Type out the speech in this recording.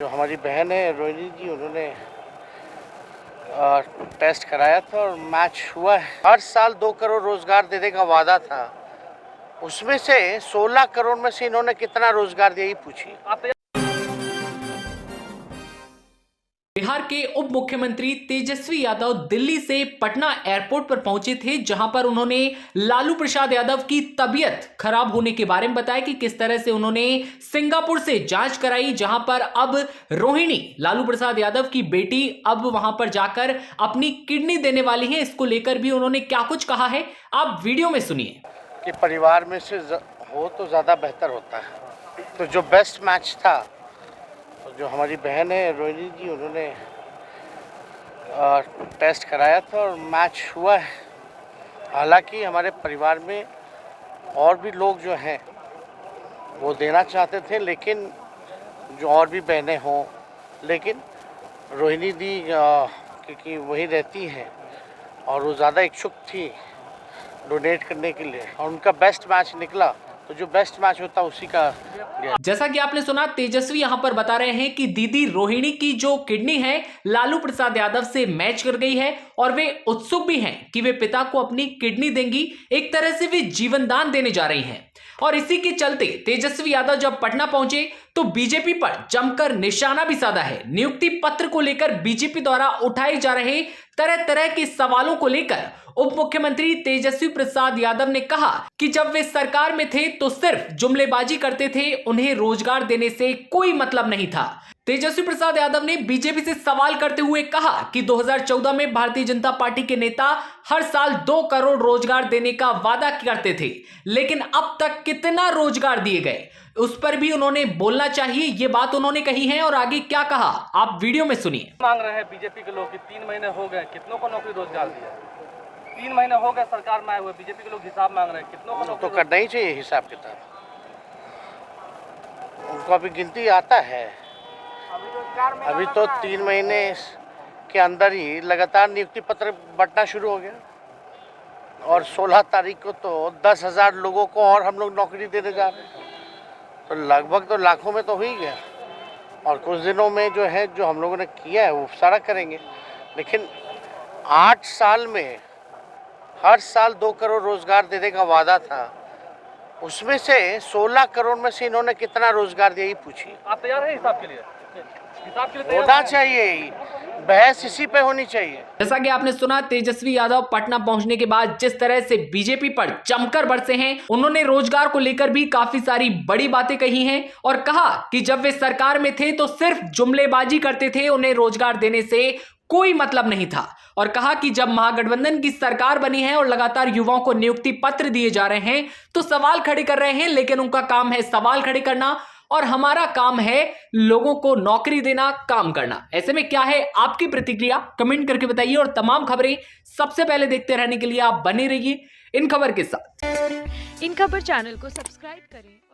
जो हमारी बहन है रोहिणी जी, उन्होंने टेस्ट कराया था और मैच हुआ है। हर साल 2 करोड़ रोजगार देने का वादा था, उसमें से 16 करोड़ में से इन्होंने कितना रोजगार दिया, ये पूछिए। बिहार के उप मुख्यमंत्री तेजस्वी यादव दिल्ली से पटना एयरपोर्ट पर पहुंचे थे, जहां पर उन्होंने लालू प्रसाद यादव की तबीयत खराब होने के बारे में बताया कि किस तरह से उन्होंने सिंगापुर से जांच कराई, जहां पर अब रोहिणी लालू प्रसाद यादव की बेटी अब वहां पर जाकर अपनी किडनी देने वाली है। इसको लेकर भी उन्होंने क्या कुछ कहा है, आप वीडियो में सुनिए। कि परिवार में से हो तो ज़्यादा बेहतर होता है। तो जो बेस्ट मैच था, जो हमारी बहन है रोहिणी जी, उन्होंने टेस्ट कराया था और मैच हुआ है। हालांकि हमारे परिवार में और भी लोग जो हैं वो देना चाहते थे, लेकिन जो और भी बहनें हों, लेकिन रोहिणी दी क्योंकि वही रहती हैं और वो ज़्यादा इच्छुक थी डोनेट करने के लिए, और उनका बेस्ट मैच निकला, तो जो बेस्ट मैच होता उसी का गया। जैसा कि आपने सुना, तेजस्वी यहां पर बता रहे हैं कि दीदी रोहिणी की जो किडनी है लालू प्रसाद यादव से मैच कर गई है और वे उत्सुक भी हैं कि वे पिता को अपनी किडनी देंगी। एक तरह से वे जीवन दान देने जा रही हैं और इसी के चलते तेजस्वी यादव जब पटना पहुंचे तो बीजेपी पर जमकर निशाना भी साधा है। नियुक्ति पत्र को लेकर बीजेपी द्वारा उठाए जा रहे तरह तरह के सवालों को लेकर उप मुख्यमंत्री तेजस्वी प्रसाद यादव ने कहा कि जब वे सरकार में थे तो सिर्फ जुमलेबाजी करते थे, उन्हें रोजगार देने से कोई मतलब नहीं था। तेजस्वी प्रसाद यादव ने बीजेपी से सवाल करते हुए कहा कि 2014 में भारतीय जनता पार्टी के नेता हर साल 2 करोड़ रोजगार देने का वादा करते थे, लेकिन अब तक कितना रोजगार दिए गए, उस पर भी उन्होंने बोलना चाहिए। ये बात उन्होंने कही है और आगे क्या कहा, आप वीडियो में सुनिए। मांग रहे हैं बीजेपी के लोग कि 3 महीने हो गए, कितनों को नौकरी रोजगार दिया? 3 महीने हो गए सरकार में आए हुए, बीजेपी के लोग हिसाब मांग रहे हैं, कितनों को तो नौकरी करना ही चाहिए हिसाब किताब, उनको अभी गिनती आता है। अभी तो 3 महीने के अंदर ही लगातार नियुक्ति पत्र बंटना शुरू हो गया और 16 तारीख को तो 10,000 लोगों को और हम लोग नौकरी देने जा रहे हैं, तो लगभग तो लाखों में तो हो ही गया। और कुछ दिनों में जो है, जो हम लोगों ने किया है वो सारा करेंगे। लेकिन 8 साल में हर साल 2 करोड़ रोजगार देने का वादा था, उसमें से 16 करोड़ में से इन्होंने कितना रोजगार दिया, ये पूछिए। आप तैयार हैं हिसाब के लिए? हिसाब के लिए तैयार होना हैं? चाहिए, बहस इसी पे होनी चाहिए। जैसा कि आपने सुना, तेजस्वी यादव पटना पहुंचने के बाद जिस तरह से बीजेपी पर जमकर बरसे हैं, उन्होंने रोजगार को लेकर भी काफी सारी बड़ी बातें कही हैं और कहा कि जब वे सरकार में थे तो सिर्फ जुमलेबाजी करते थे, उन्हें रोजगार देने से कोई मतलब नहीं था। और कहा कि जब महागठबंधन की सरकार बनी है और लगातार युवाओं को नियुक्ति पत्र दिए जा रहे हैं तो सवाल खड़े कर रहे हैं, लेकिन उनका काम है सवाल खड़े करना और हमारा काम है लोगों को नौकरी देना, काम करना। ऐसे में क्या है आपकी प्रतिक्रिया, कमेंट करके बताइए और तमाम खबरें सबसे पहले देखते रहने के लिए आप बने रहिए इन खबर के साथ। इन खबर चैनल को सब्सक्राइब करें।